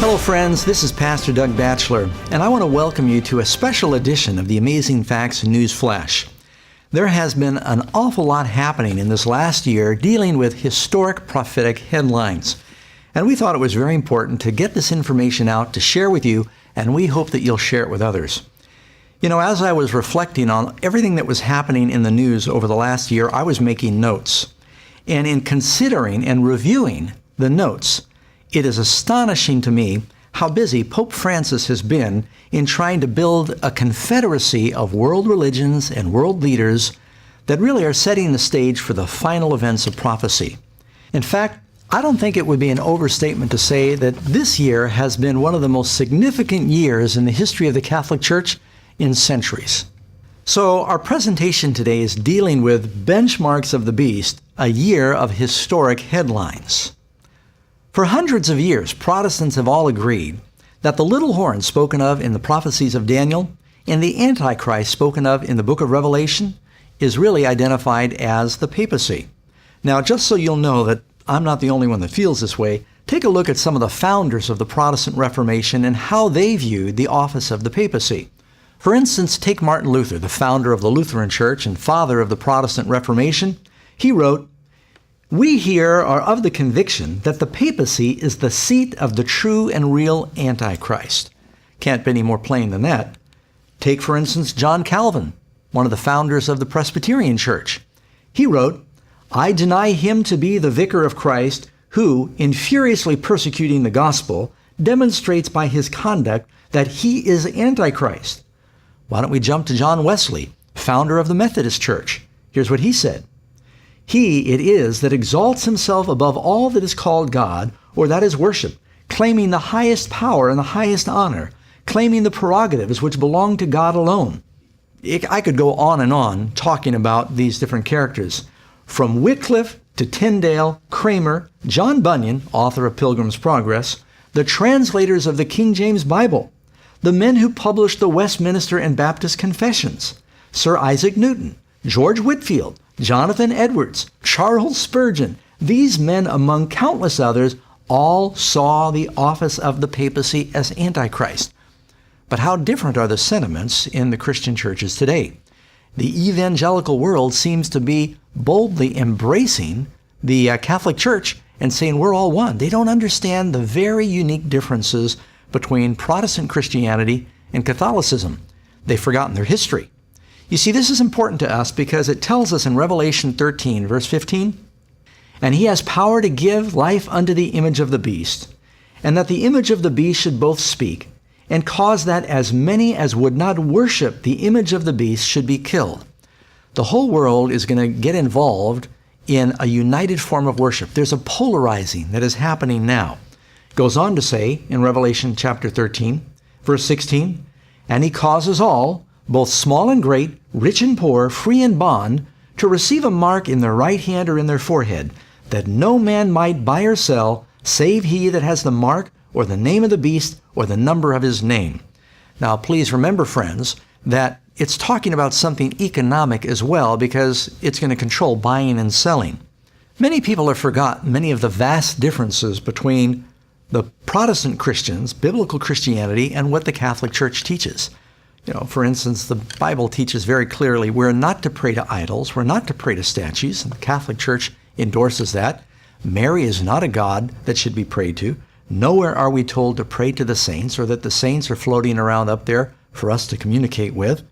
Hello friends, this is Pastor Doug Batchelor, and I want to welcome you to a special edition of the Amazing Facts News Flash. There has been an awful lot happening in this last year dealing with historic prophetic headlines. And we thought it was very important to get this information out to share with you, and we hope that you'll share it with others. You know, as I was reflecting on everything that was happening in the news over the last year, I was making notes. And in considering and reviewing the notes, it is astonishing to me how busy Pope Francis has been in trying to build a confederacy of world religions and world leaders that really are setting the stage for the final events of prophecy. In fact, I don't think it would be an overstatement to say that this year has been one of the most significant years in the history of the Catholic Church in centuries. So our presentation today is dealing with Benchmarks of the Beast, a year of historic headlines. For hundreds of years, Protestants have all agreed that the little horn spoken of in the prophecies of Daniel and the Antichrist spoken of in the book of Revelation is really identified as the papacy. Now, just so you'll know that I'm not the only one that feels this way, take a look at some of the founders of the Protestant Reformation and how they viewed the office of the papacy. For instance, take Martin Luther, the founder of the Lutheran Church and father of the Protestant Reformation. He wrote, "We here are of the conviction that the papacy is the seat of the true and real Antichrist." Can't be any more plain than that. Take, for instance, John Calvin, one of the founders of the Presbyterian Church. He wrote, "I deny him to be the vicar of Christ who, in furiously persecuting the gospel, demonstrates by his conduct that he is Antichrist." Why don't we jump to John Wesley, founder of the Methodist Church? Here's what he said. "He it is that exalts himself above all that is called God, or that is worship, claiming the highest power and the highest honor, claiming the prerogatives which belong to God alone." I could go on and on talking about these different characters. From Wycliffe to Tyndale, Kramer, John Bunyan, author of Pilgrim's Progress, the translators of the King James Bible, the men who published the Westminster and Baptist Confessions, Sir Isaac Newton, George Whitefield, Jonathan Edwards, Charles Spurgeon, these men among countless others all saw the office of the papacy as Antichrist. But how different are the sentiments in the Christian churches today? The evangelical world seems to be boldly embracing the Catholic Church and saying we're all one. They don't understand the very unique differences between Protestant Christianity and Catholicism. They've forgotten their history. You see, this is important to us because it tells us in Revelation 13, verse 15, "And he has power to give life unto the image of the beast, and that the image of the beast should both speak, and cause that as many as would not worship the image of the beast should be killed." The whole world is going to get involved in a united form of worship. There's a polarizing that is happening now. It goes on to say in Revelation chapter 13, verse 16, "And he causes all, both small and great, rich and poor, free and bond, to receive a mark in their right hand or in their forehead, that no man might buy or sell, save he that has the mark, or the name of the beast, or the number of his name." Now, please remember, friends, that it's talking about something economic as well, because it's going to control buying and selling. Many people have forgotten many of the vast differences between the Protestant Christians, biblical Christianity, and what the Catholic Church teaches. You know, for instance, the Bible teaches very clearly we're not to pray to idols, we're not to pray to statues, and the Catholic Church endorses that. Mary is not a god that should be prayed to. Nowhere are we told to pray to the saints or that the saints are floating around up there for us to communicate with.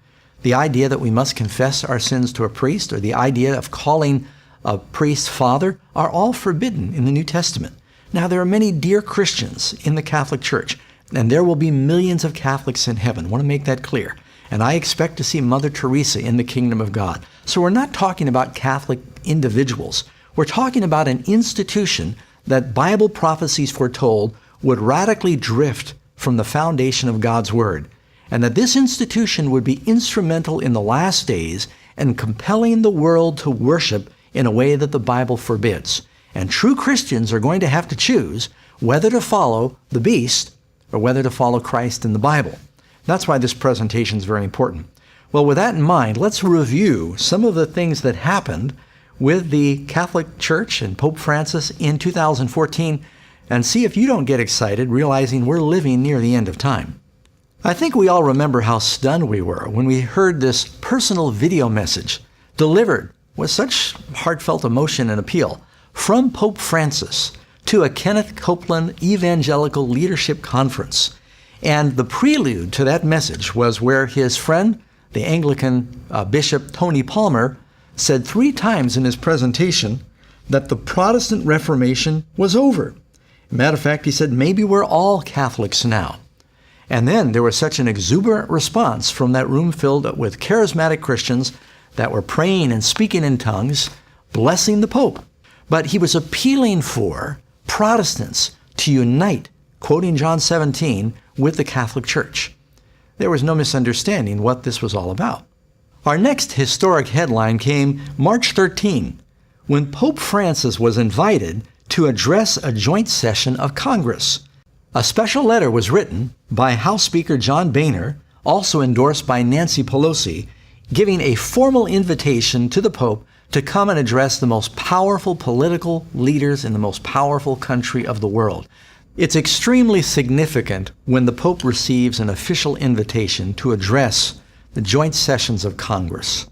The idea that we must confess our sins to a priest or the idea of calling a priest father are all forbidden in the New Testament. Now, there are many dear Christians in the Catholic Church, and there will be millions of Catholics in heaven. I want to make that clear. And I expect to see Mother Teresa in the kingdom of God. So we're not talking about Catholic individuals. We're talking about an institution that Bible prophecies foretold would radically drift from the foundation of God's Word, and that this institution would be instrumental in the last days and compelling the world to worship in a way that the Bible forbids. And true Christians are going to have to choose whether to follow the beast or whether to follow Christ in the Bible. That's why this presentation is very important. Well, with that in mind, let's review some of the things that happened with the Catholic Church and Pope Francis in 2014 and see if you don't get excited realizing we're living near the end of time. I think we all remember how stunned we were when we heard this personal video message delivered with such heartfelt emotion and appeal from Pope Francis to a Kenneth Copeland Evangelical Leadership Conference. And the prelude to that message was where his friend, the Anglican Bishop Tony Palmer, said 3 times in his presentation that the Protestant Reformation was over. Matter of fact, he said, maybe we're all Catholics now. And then there was such an exuberant response from that room filled with charismatic Christians that were praying and speaking in tongues, blessing the Pope. But he was appealing for Protestants to unite, quoting John 17, with the Catholic Church. There was no misunderstanding what this was all about. Our next historic headline came March 13, when Pope Francis was invited to address a joint session of Congress. A special letter was written by House Speaker John Boehner, also endorsed by Nancy Pelosi, giving a formal invitation to the Pope to come and address the most powerful political leaders in the most powerful country of the world. It's extremely significant when the Pope receives an official invitation to address the joint sessions of Congress.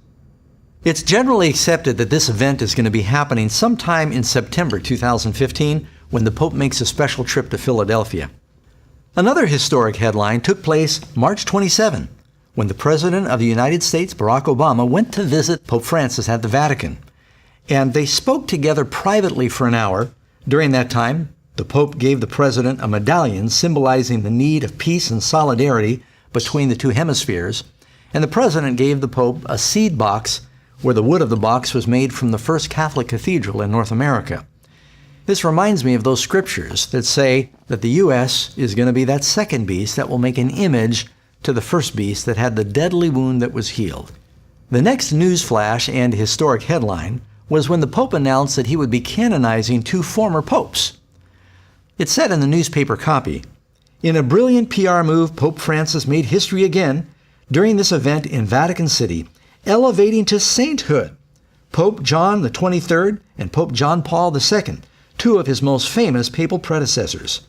It's generally accepted that this event is going to be happening sometime in September 2015 when the Pope makes a special trip to Philadelphia. Another historic headline took place March 27, when the President of the United States, Barack Obama, went to visit Pope Francis at the Vatican. And they spoke together privately for an hour. During that time, the Pope gave the President a medallion symbolizing the need of peace and solidarity between the two hemispheres. And the President gave the Pope a seed box where the wood of the box was made from the first Catholic cathedral in North America. This reminds me of those scriptures that say that the U.S. is going to be that second beast that will make an image to the first beast that had the deadly wound that was healed. The next news flash and historic headline was when the Pope announced that he would be canonizing 2 former popes. It said in the newspaper copy, "In a brilliant PR move, Pope Francis made history again during this event in Vatican City, elevating to sainthood Pope John the 23rd and Pope John Paul II, 2 of his most famous papal predecessors."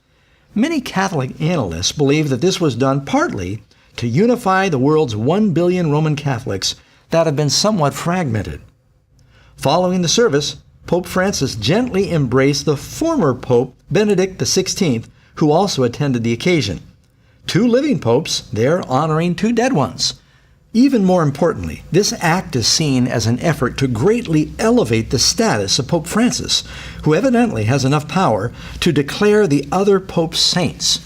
Many Catholic analysts believe that this was done partly to unify the world's 1 billion Roman Catholics that have been somewhat fragmented. Following the service, Pope Francis gently embraced the former Pope Benedict XVI, who also attended the occasion. 2 living popes there honoring 2 dead ones. Even more importantly, this act is seen as an effort to greatly elevate the status of Pope Francis, who evidently has enough power to declare the other popes saints.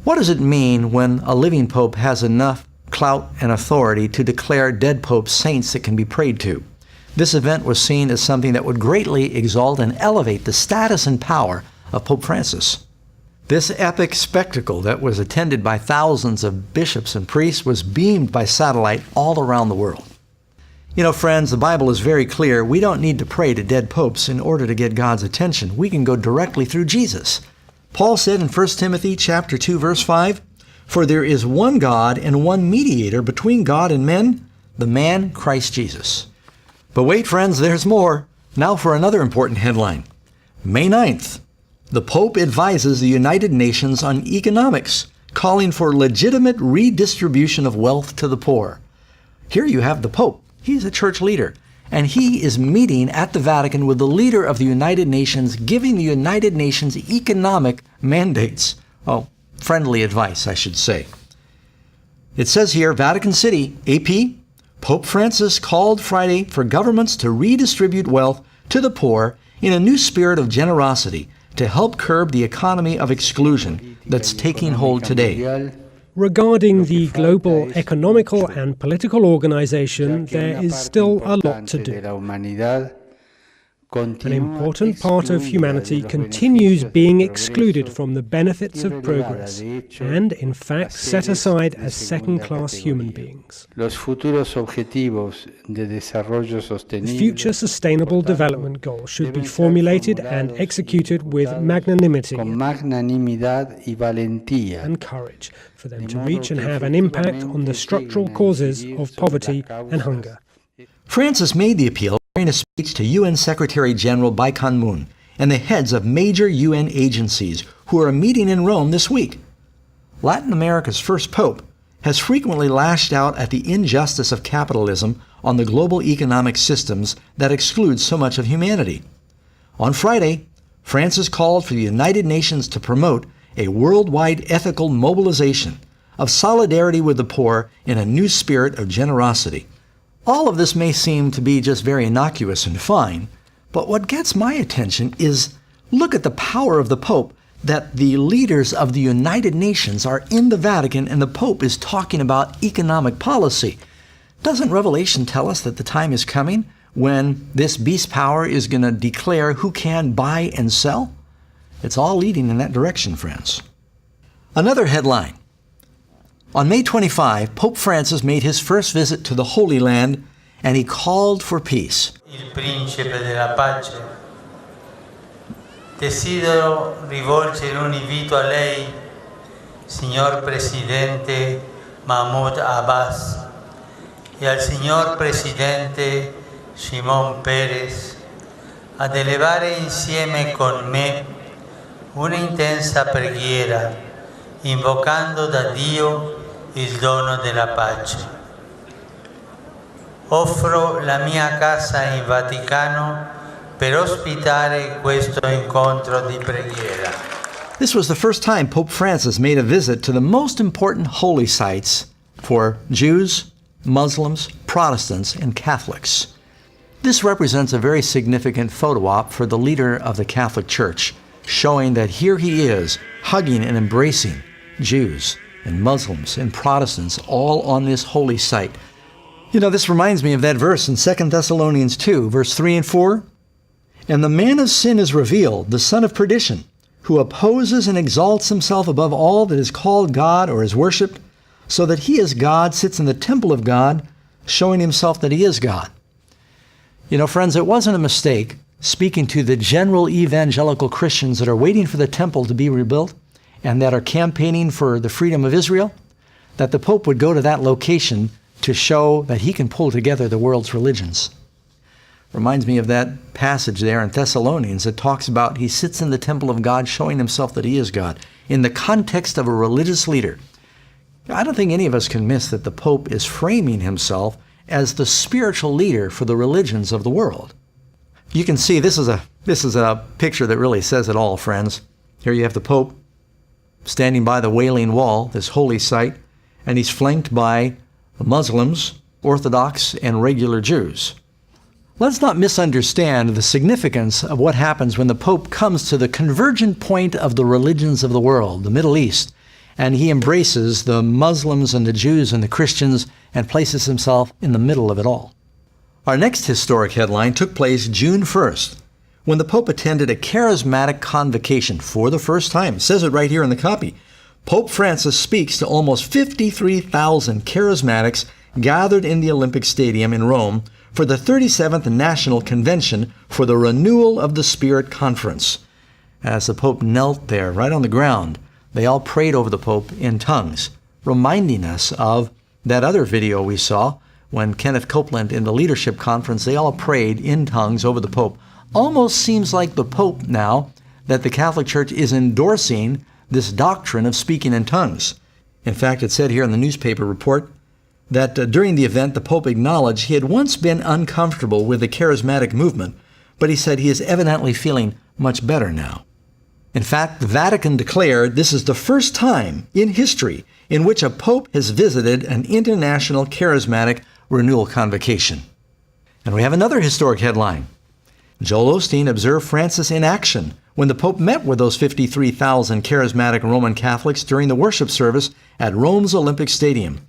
What does it mean when a living pope has enough clout and authority to declare dead popes saints that can be prayed to? This event was seen as something that would greatly exalt and elevate the status and power of Pope Francis. This epic spectacle that was attended by thousands of bishops and priests was beamed by satellite all around the world. You know, friends, the Bible is very clear. We don't need to pray to dead popes in order to get God's attention. We can go directly through Jesus. Paul said in 1 Timothy chapter 2, verse 5, "For there is one God and one mediator between God and men, the man Christ Jesus." But wait, friends, there's more. Now for another important headline. May 9th. The Pope advises the United Nations on economics, calling for legitimate redistribution of wealth to the poor. Here you have the Pope. He's a church leader, and he is meeting at the Vatican with the leader of the United Nations, giving the United Nations economic mandates. Oh, friendly advice, I should say. It says here, Vatican City, AP, Pope Francis called Friday for governments to redistribute wealth to the poor in a new spirit of generosity, to help curb the economy of exclusion that's taking hold today. Regarding the global economical and political organization, there is still a lot to do. An important part of humanity continues being excluded from the benefits of progress and, in fact, set aside as second-class human beings. The future Sustainable Development Goals should be formulated and executed with magnanimity and courage for them to reach and have an impact on the structural causes of poverty and hunger. Francis made the appeal during a speech to UN Secretary General Ban Ki-moon and the heads of major UN agencies who are meeting in Rome this week. Latin America's first pope has frequently lashed out at the injustice of capitalism on the global economic systems that exclude so much of humanity. On Friday, Francis called for the United Nations to promote a worldwide ethical mobilization of solidarity with the poor in a new spirit of generosity. All of this may seem to be just very innocuous and fine, but what gets my attention is look at the power of the Pope, that the leaders of the United Nations are in the Vatican and the Pope is talking about economic policy. Doesn't Revelation tell us that the time is coming when this beast power is going to declare who can buy and sell? It's all leading in that direction, friends. Another headline. On May 25, Pope Francis made his first visit to the Holy Land, and he called for peace. Il principe della pace. Desidero rivolgere un invito a lei, signor Presidente Mahmoud Abbas, e al signor Presidente Shimon Peres, ad elevare insieme con me una intensa preghiera, invocando da Dio il dono della pace. Offro la mia casa in Vaticano per ospitare questo incontro di preghiera. This was the first time Pope Francis made a visit to the most important holy sites for Jews, Muslims, Protestants, and Catholics. This represents a very significant photo op for the leader of the Catholic Church, showing that here he is, hugging and embracing Jews and Muslims and Protestants all on this holy site. You know, this reminds me of that verse in 2 Thessalonians 2, verse 3 and 4. And the man of sin is revealed, the son of perdition, who opposes and exalts himself above all that is called God or is worshipped, so that he as God sits in the temple of God, showing himself that he is God. You know, friends, it wasn't a mistake, speaking to the general evangelical Christians that are waiting for the temple to be rebuilt and that are campaigning for the freedom of Israel, that the Pope would go to that location to show that he can pull together the world's religions. Reminds me of that passage there in Thessalonians that talks about he sits in the temple of God showing himself that he is God in the context of a religious leader. I don't think any of us can miss that the Pope is framing himself as the spiritual leader for the religions of the world. You can see this is a picture that really says it all, friends. Here you have the Pope standing by the Wailing Wall, this holy site, and he's flanked by Muslims, Orthodox, and regular Jews. Let's not misunderstand the significance of what happens when the Pope comes to the convergent point of the religions of the world, the Middle East, and he embraces the Muslims and the Jews and the Christians and places himself in the middle of it all. Our next historic headline took place June 1st, when the Pope attended a charismatic convocation for the first time. It says it right here in the copy. Pope Francis speaks to almost 53,000 charismatics gathered in the Olympic Stadium in Rome for the 37th National Convention for the Renewal of the Spirit Conference. As the Pope knelt there right on the ground, they all prayed over the Pope in tongues, reminding us of that other video we saw when Kenneth Copeland in the leadership conference, they all prayed in tongues over the Pope. Almost seems like the Pope now that the Catholic Church is endorsing this doctrine of speaking in tongues. In fact, it said here in the newspaper report that during the event, the Pope acknowledged he had once been uncomfortable with the charismatic movement, but he said he is evidently feeling much better now. In fact, the Vatican declared this is the first time in history in which a Pope has visited an international charismatic renewal convocation. And we have another historic headline. Joel Osteen observed Francis in action when the Pope met with those 53,000 charismatic Roman Catholics during the worship service at Rome's Olympic Stadium.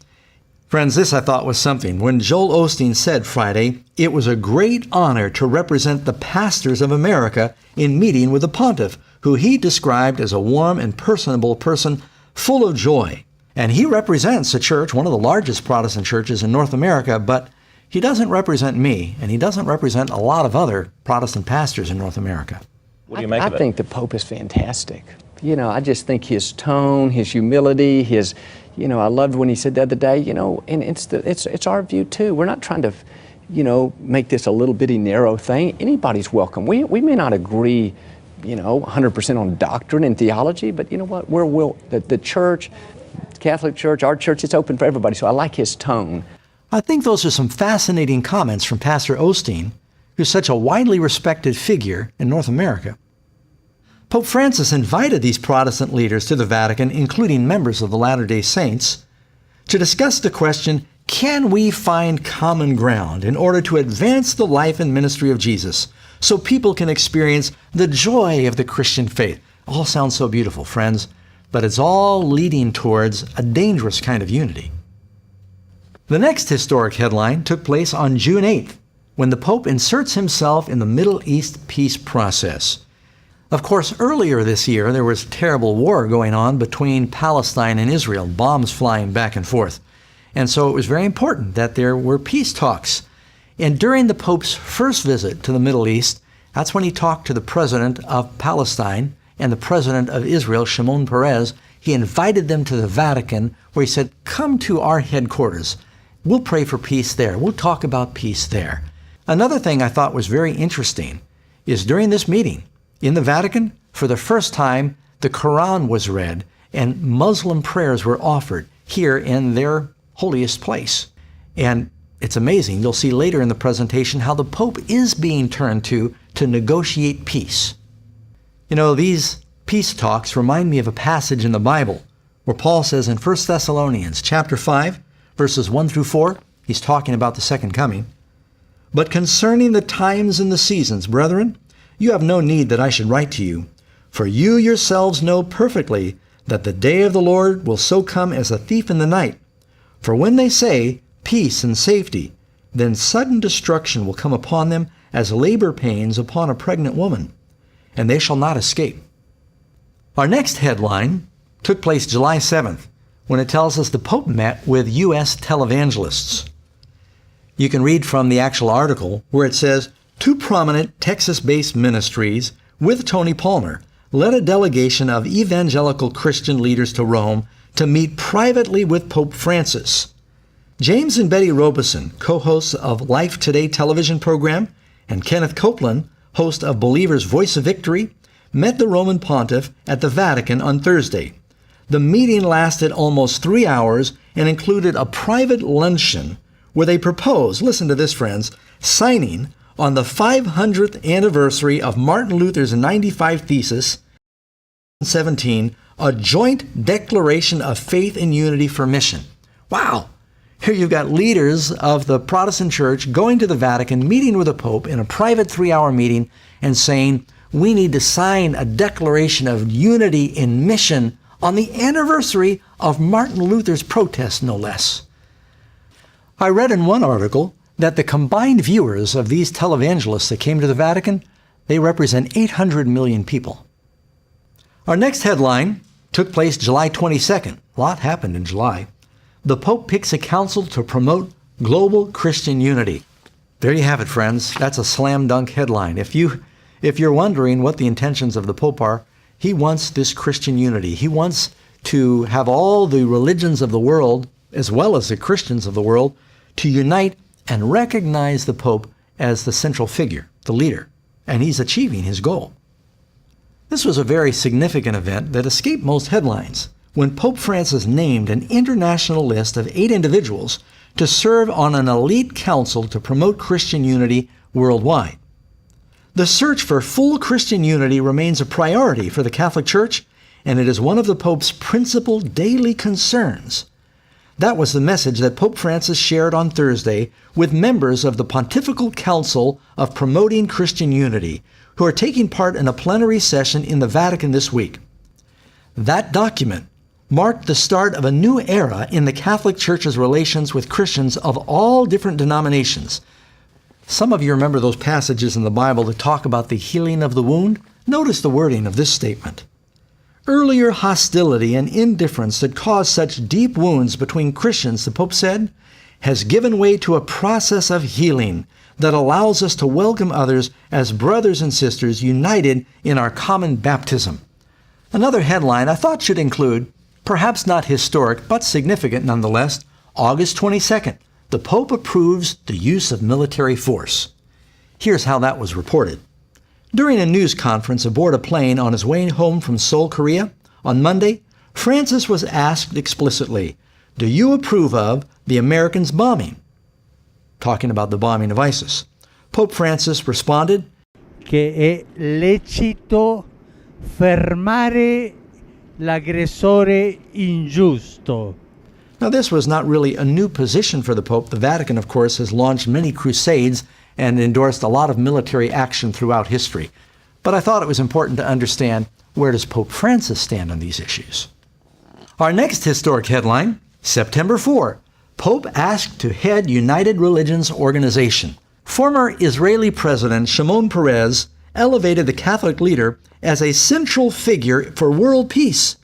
Friends, this I thought was something. When Joel Osteen said Friday, it was a great honor to represent the pastors of America in meeting with the pontiff, who he described as a warm and personable person full of joy. And he represents a church, one of the largest Protestant churches in North America, but he doesn't represent me, and he doesn't represent a lot of other Protestant pastors in North America. What do you make of it? I think the Pope is fantastic. You know, I just think his tone, his humility, his, you know, I loved when he said the other day, you know, and it's our view too. We're not trying to, you know, make this a little bitty narrow thing. Anybody's welcome. We may not agree 100% on doctrine and theology, but you know what? The church, Catholic Church, our church, it's open for everybody, so I like his tone. I think those are some fascinating comments from Pastor Osteen, who's such a widely respected figure in North America. Pope Francis invited these Protestant leaders to the Vatican, including members of the Latter-day Saints, to discuss the question, can we find common ground in order to advance the life and ministry of Jesus so people can experience the joy of the Christian faith? All sounds so beautiful, friends, but it's all leading towards a dangerous kind of unity. The next historic headline took place on June 8th, when the Pope inserts himself in the Middle East peace process. Of course, earlier this year, there was a terrible war going on between Palestine and Israel, bombs flying back and forth. And so it was very important that there were peace talks. And during the Pope's first visit to the Middle East, that's when he talked to the president of Palestine and the president of Israel, Shimon Peres. He invited them to the Vatican, where he said, come to our headquarters. We'll pray for peace there. We'll talk about peace there. Another thing I thought was very interesting is during this meeting in the Vatican, for the first time, the Quran was read and Muslim prayers were offered here in their holiest place. And it's amazing. You'll see later in the presentation how the Pope is being turned to negotiate peace. You know, these peace talks remind me of a passage in the Bible where Paul says in 1 Thessalonians chapter 5, verses 1 through 4, he's talking about the second coming. But concerning the times and the seasons, brethren, you have no need that I should write to you, for you yourselves know perfectly that the day of the Lord will so come as a thief in the night. For when they say, peace and safety, then sudden destruction will come upon them as labor pains upon a pregnant woman, and they shall not escape. Our next headline took place July 7th, when it tells us the Pope met with U.S. televangelists. You can read from the actual article where it says, two prominent Texas-based ministries with Tony Palmer led a delegation of evangelical Christian leaders to Rome to meet privately with Pope Francis. James and Betty Robeson, co-hosts of Life Today television program, and Kenneth Copeland, host of Believer's Voice of Victory, met the Roman Pontiff at the Vatican on Thursday. The meeting lasted almost 3 hours and included a private luncheon where they proposed, listen to this friends, signing on the 500th anniversary of Martin Luther's 95 Thesis, 17, a joint declaration of faith and unity for mission. Wow! Here you've got leaders of the Protestant Church going to the Vatican, meeting with the Pope in a private 3-hour meeting and saying, we need to sign a declaration of unity in mission on the anniversary of Martin Luther's protest, no less. I read in one article that the combined viewers of these televangelists that came to the Vatican, they represent 800 million people. Our next headline took place July 22nd. A lot happened in July. The Pope picks a council to promote global Christian unity. There you have it, friends. That's a slam dunk headline. If you're wondering what the intentions of the Pope are, he wants this Christian unity. He wants to have all the religions of the world, as well as the Christians of the world, to unite and recognize the Pope as the central figure, the leader. And he's achieving his goal. This was a very significant event that escaped most headlines when Pope Francis named an international list of 8 individuals to serve on an elite council to promote Christian unity worldwide. The search for full Christian unity remains a priority for the Catholic Church, and it is one of the Pope's principal daily concerns. That was the message that Pope Francis shared on Thursday with members of the Pontifical Council of Promoting Christian Unity, who are taking part in a plenary session in the Vatican this week. That document marked the start of a new era in the Catholic Church's relations with Christians of all different denominations. Some of you remember those passages in the Bible that talk about the healing of the wound? Notice the wording of this statement. Earlier hostility and indifference that caused such deep wounds between Christians, the Pope said, has given way to a process of healing that allows us to welcome others as brothers and sisters united in our common baptism. Another headline I thought should include, perhaps not historic, but significant nonetheless, August 22nd, the Pope approves the use of military force. Here's how that was reported. During a news conference aboard a plane on his way home from Seoul, Korea, on Monday, Francis was asked explicitly, "Do you approve of the Americans' bombing?" Talking about the bombing of ISIS. Pope Francis responded, "Che è lecito fermare l'aggressore ingiusto." Now, this was not really a new position for the Pope. The Vatican, of course, has launched many crusades and endorsed a lot of military action throughout history. But I thought it was important to understand, where does Pope Francis stand on these issues? Our next historic headline, September 4, Pope asked to head United Religions Organization. Former Israeli President Shimon Peres elevated the Catholic leader as a central figure for world peace.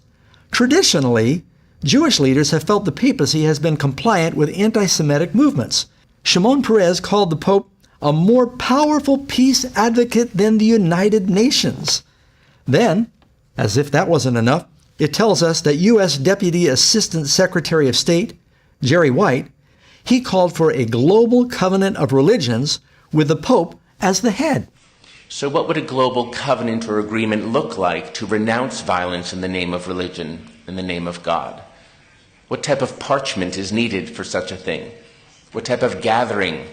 Traditionally, Jewish leaders have felt the papacy has been compliant with anti-Semitic movements. Shimon Peres called the Pope a more powerful peace advocate than the United Nations. Then, as if that wasn't enough, it tells us that U.S. Deputy Assistant Secretary of State Jerry White, he called for a global covenant of religions with the Pope as the head. So what would a global covenant or agreement look like to renounce violence in the name of religion, in the name of God? What type of parchment is needed for such a thing? What type of gathering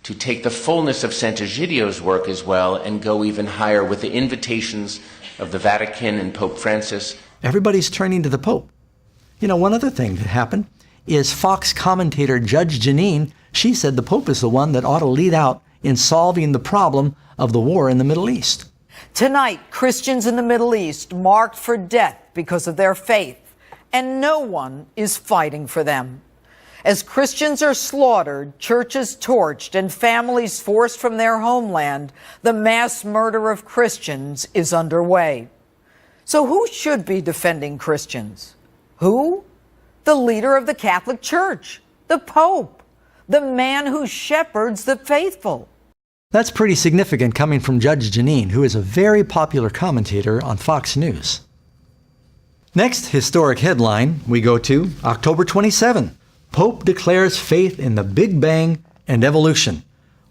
to take the fullness of Sant'Egidio's work as well and go even higher with the invitations of the Vatican and Pope Francis? Everybody's turning to the Pope. You know, one other thing that happened is Fox commentator Judge Jeanine, she said the Pope is the one that ought to lead out in solving the problem of the war in the Middle East. Tonight, Christians in the Middle East marked for death because of their faith, and no one is fighting for them. As Christians are slaughtered, churches torched, and families forced from their homeland, the mass murder of Christians is underway. So who should be defending Christians? Who? The leader of the Catholic Church, the Pope, the man who shepherds the faithful. That's pretty significant coming from Judge Jeanine, who is a very popular commentator on Fox News. Next historic headline we go to October 27. Pope declares faith in the Big Bang and evolution.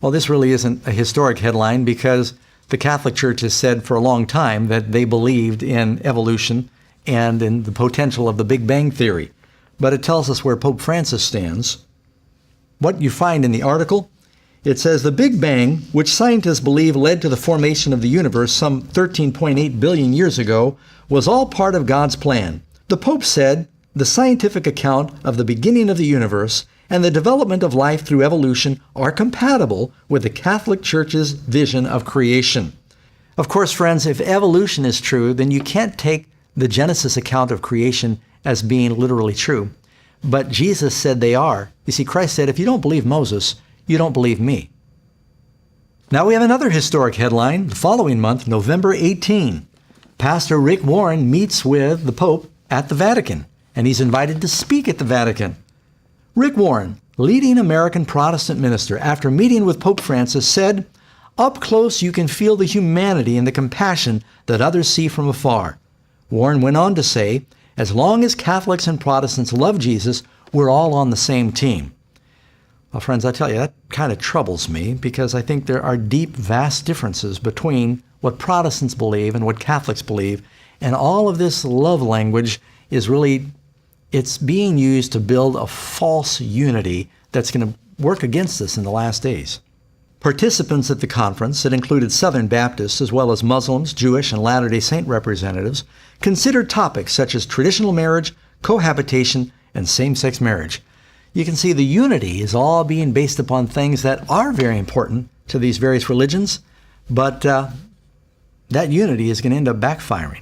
Well, this really isn't a historic headline because the Catholic Church has said for a long time that they believed in evolution and in the potential of the Big Bang theory. But it tells us where Pope Francis stands. What you find in the article, it says the Big Bang, which scientists believe led to the formation of the universe some 13.8 billion years ago, was all part of God's plan. The Pope said the scientific account of the beginning of the universe and the development of life through evolution are compatible with the Catholic Church's vision of creation. Of course, friends, if evolution is true, then you can't take the Genesis account of creation as being literally true. But Jesus said they are. You see, Christ said, if you don't believe Moses, you don't believe me. Now we have another historic headline. The following month, November 18, Pastor Rick Warren meets with the Pope at the Vatican, and he's invited to speak at the Vatican. Rick Warren, leading American Protestant minister, after meeting with Pope Francis, said, "Up close you can feel the humanity and the compassion that others see from afar." Warren went on to say, as long as Catholics and Protestants love Jesus, we're all on the same team. Well, friends, I tell you, that kind of troubles me because I think there are deep, vast differences between what Protestants believe and what Catholics believe. And all of this love language is really, it's being used to build a false unity that's going to work against us in the last days. Participants at the conference, that included Southern Baptists as well as Muslims, Jewish, and Latter-day Saint representatives, considered topics such as traditional marriage, cohabitation, and same-sex marriage. You can see the unity is all being based upon things that are very important to these various religions, but that unity is going to end up backfiring.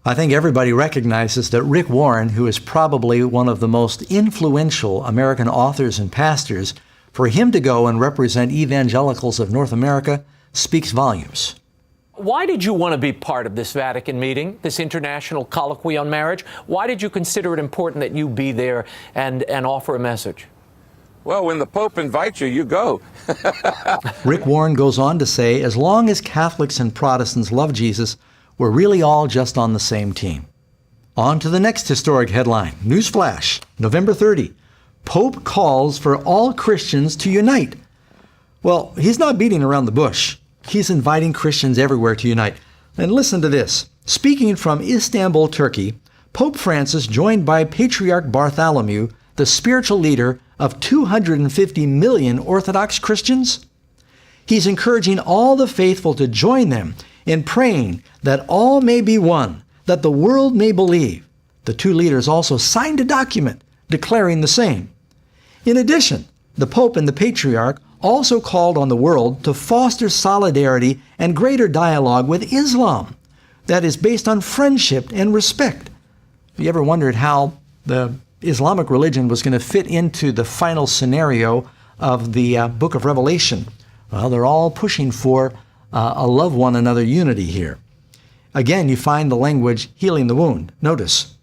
I think everybody recognizes that Rick Warren, who is probably one of the most influential American authors and pastors, for him to go and represent evangelicals of North America speaks volumes. Why did you want to be part of this Vatican meeting, this international colloquy on marriage? Why did you consider it important that you be there and offer a message? Well, when the Pope invites you, you go. Rick Warren goes on to say, as long as Catholics and Protestants love Jesus, we're really all just on the same team. On to the next historic headline. Newsflash, November 30. Pope calls for all Christians to unite. Well, he's not beating around the bush. He's inviting Christians everywhere to unite. And listen to this. Speaking from Istanbul, Turkey, Pope Francis, joined by Patriarch Bartholomew, the spiritual leader of 250 million Orthodox Christians, he's encouraging all the faithful to join them in praying that all may be one, that the world may believe. The two leaders also signed a document declaring the same. In addition, the Pope and the Patriarch also called on the world to foster solidarity and greater dialogue with Islam that is based on friendship and respect. Have you ever wondered how the Islamic religion was going to fit into the final scenario of the book of Revelation? Well, they're all pushing for a love one another unity here. Again, you find the language healing the wound. Notice,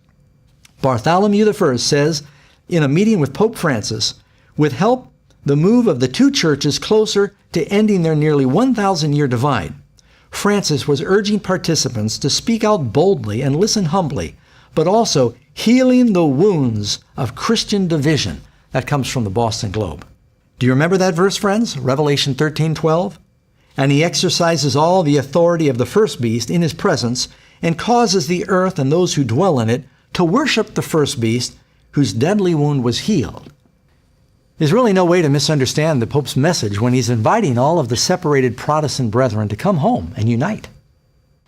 Bartholomew I says in a meeting with Pope Francis, with help, the move of the two churches closer to ending their nearly 1,000-year divide. Francis was urging participants to speak out boldly and listen humbly, but also healing the wounds of Christian division. That comes from the Boston Globe. Do you remember that verse, friends? Revelation 13:12? And he exercises all the authority of the first beast in his presence and causes the earth and those who dwell in it to worship the first beast whose deadly wound was healed. There's really no way to misunderstand the Pope's message when he's inviting all of the separated Protestant brethren to come home and unite.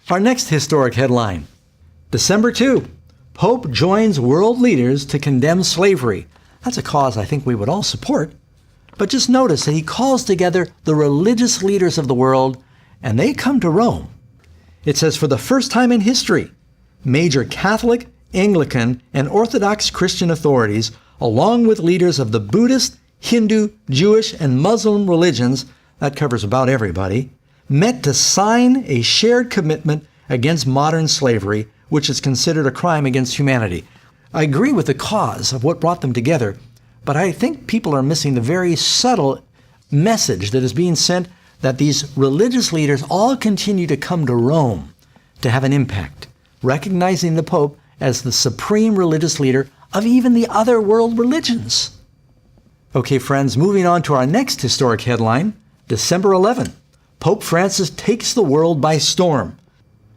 Our next historic headline, December 2, Pope joins world leaders to condemn slavery. That's a cause I think we would all support. But just notice that he calls together the religious leaders of the world, and they come to Rome. It says, for the first time in history, major Catholic, Anglican, and Orthodox Christian authorities, along with leaders of the Buddhist, Hindu, Jewish, and Muslim religions, that covers about everybody, met to sign a shared commitment against modern slavery, which is considered a crime against humanity. I agree with the cause of what brought them together, but I think people are missing the very subtle message that is being sent that these religious leaders all continue to come to Rome to have an impact, recognizing the Pope as the supreme religious leader of even the other world religions. Okay, friends, moving on to our next historic headline, December 11, Pope Francis takes the world by storm.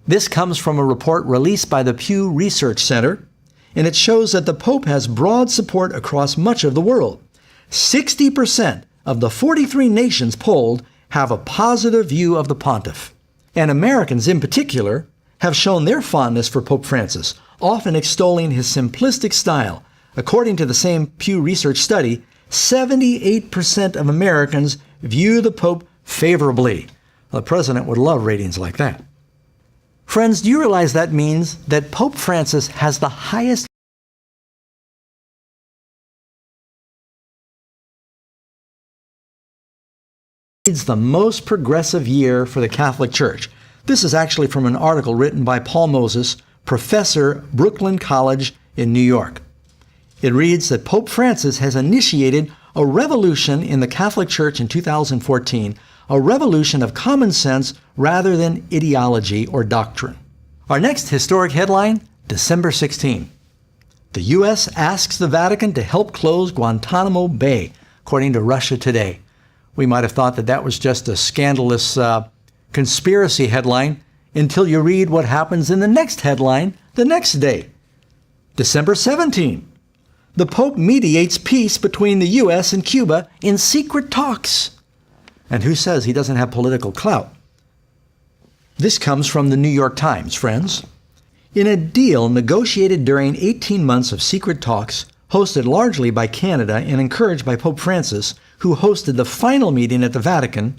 This comes from a report released by the Pew Research Center, and it shows that the Pope has broad support across much of the world. 60% of the 43 nations polled have a positive view of the pontiff. And Americans in particular have shown their fondness for Pope Francis, often extolling his simplistic style. According to the same Pew Research study, 78% of Americans view the Pope favorably. The president would love ratings like that. Friends, do you realize that means that Pope Francis has the highest the most progressive year for the Catholic Church? This is actually from an article written by Paul Moses, professor, Brooklyn College in New York. It reads that Pope Francis has initiated a revolution in the Catholic Church in 2014, a revolution of common sense rather than ideology or doctrine. Our next historic headline, December 16. The U.S. asks the Vatican to help close Guantanamo Bay, according to Russia Today. We might have thought that that was just a scandalous conspiracy headline until you read what happens in the next headline the next day. December 17. The Pope mediates peace between the U.S. and Cuba in secret talks. And who says he doesn't have political clout? This comes from the New York Times, friends. In a deal negotiated during 18 months of secret talks, hosted largely by Canada and encouraged by Pope Francis, who hosted the final meeting at the Vatican,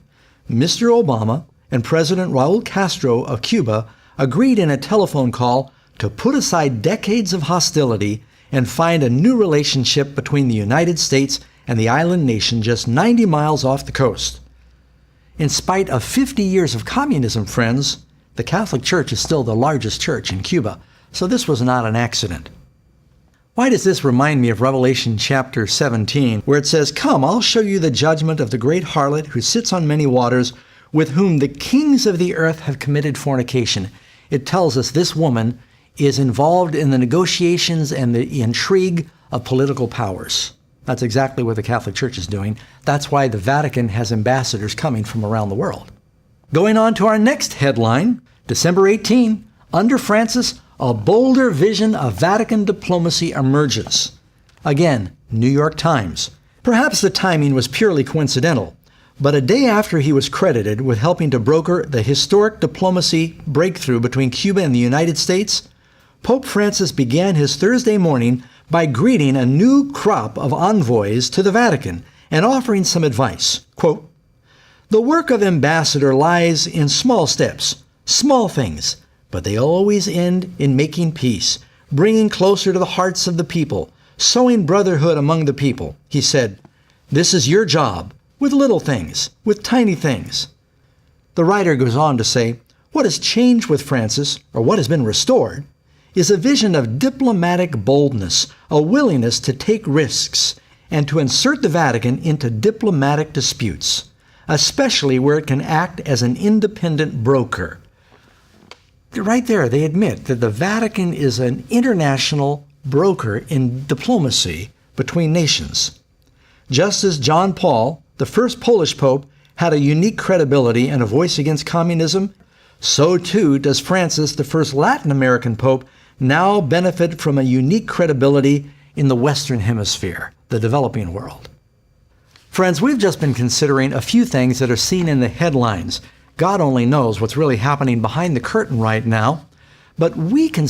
Mr. Obama and President Raul Castro of Cuba agreed in a telephone call to put aside decades of hostility and find a new relationship between the United States and the island nation just 90 miles off the coast. In spite of 50 years of communism, friends, the Catholic Church is still the largest church in Cuba, so this was not an accident. Why does this remind me of Revelation chapter 17, where it says, "Come, I'll show you the judgment of the great harlot who sits on many waters, with whom the kings of the earth have committed fornication." It tells us this woman is involved in the negotiations and the intrigue of political powers. That's exactly what the Catholic Church is doing. That's why the Vatican has ambassadors coming from around the world. Going on to our next headline, December 18, under Francis, a bolder vision of Vatican diplomacy emerges. Again, New York Times. Perhaps the timing was purely coincidental, but a day after he was credited with helping to broker the historic diplomacy breakthrough between Cuba and the United States, Pope Francis began his Thursday morning by greeting a new crop of envoys to the Vatican and offering some advice. Quote, "The work of ambassador lies in small steps, small things, but they always end in making peace, bringing closer to the hearts of the people, sowing brotherhood among the people," he said. "This is your job, with little things, with tiny things." The writer goes on to say, what has changed with Francis, or what has been restored, is a vision of diplomatic boldness, a willingness to take risks, and to insert the Vatican into diplomatic disputes, especially where it can act as an independent broker. Right there, they admit that the Vatican is an international broker in diplomacy between nations. Just as John Paul, the first Polish pope, had a unique credibility and a voice against communism, so too does Francis, the first Latin American pope, now benefit from a unique credibility in the Western Hemisphere, the developing world. Friends, we've just been considering a few things that are seen in the headlines. God only knows what's really happening behind the curtain right now. But we can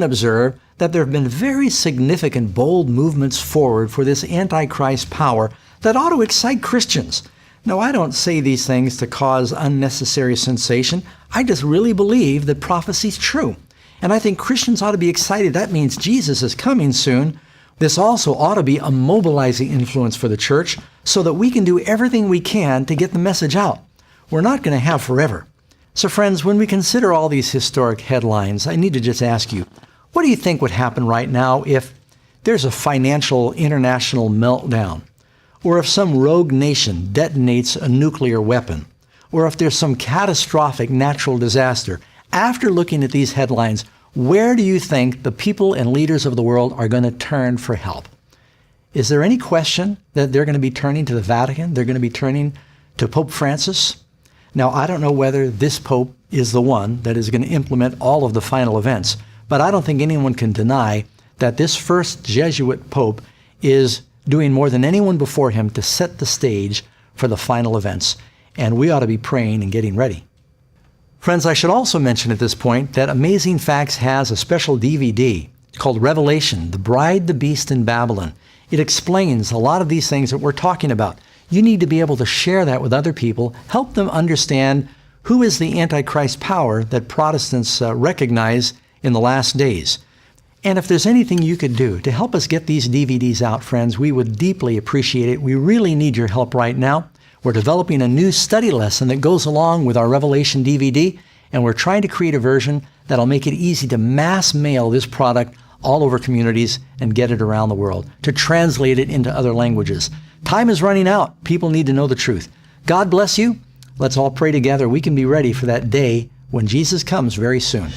observe that there have been very significant, bold movements forward for this Antichrist power that ought to excite Christians. Now, I don't say these things to cause unnecessary sensation. I just really believe that prophecy's true. And I think Christians ought to be excited. That means Jesus is coming soon. This also ought to be a mobilizing influence for the church so that we can do everything we can to get the message out. We're not going to have forever. So friends, when we consider all these historic headlines, I need to just ask you, what do you think would happen right now if there's a financial international meltdown? Or if some rogue nation detonates a nuclear weapon? Or if there's some catastrophic natural disaster? After looking at these headlines, where do you think the people and leaders of the world are going to turn for help? Is there any question that they're going to be turning to the Vatican? They're going to be turning to Pope Francis? Now, I don't know whether this Pope is the one that is going to implement all of the final events, but I don't think anyone can deny that this first Jesuit Pope is doing more than anyone before him to set the stage for the final events, and we ought to be praying and getting ready. Friends, I should also mention at this point that Amazing Facts has a special DVD called Revelation, The Bride, the Beast, and Babylon. It explains a lot of these things that we're talking about. You need to be able to share that with other people, help them understand who is the Antichrist power that Protestants recognize in the last days. And if there's anything you could do to help us get these DVDs out, friends, we would deeply appreciate it. We really need your help right now. We're developing a new study lesson that goes along with our Revelation DVD, and we're trying to create a version that'll make it easy to mass mail this product all over communities and get it around the world, to translate it into other languages. Time is running out. People need to know the truth. God bless you. Let's all pray together. We can be ready for that day when Jesus comes very soon.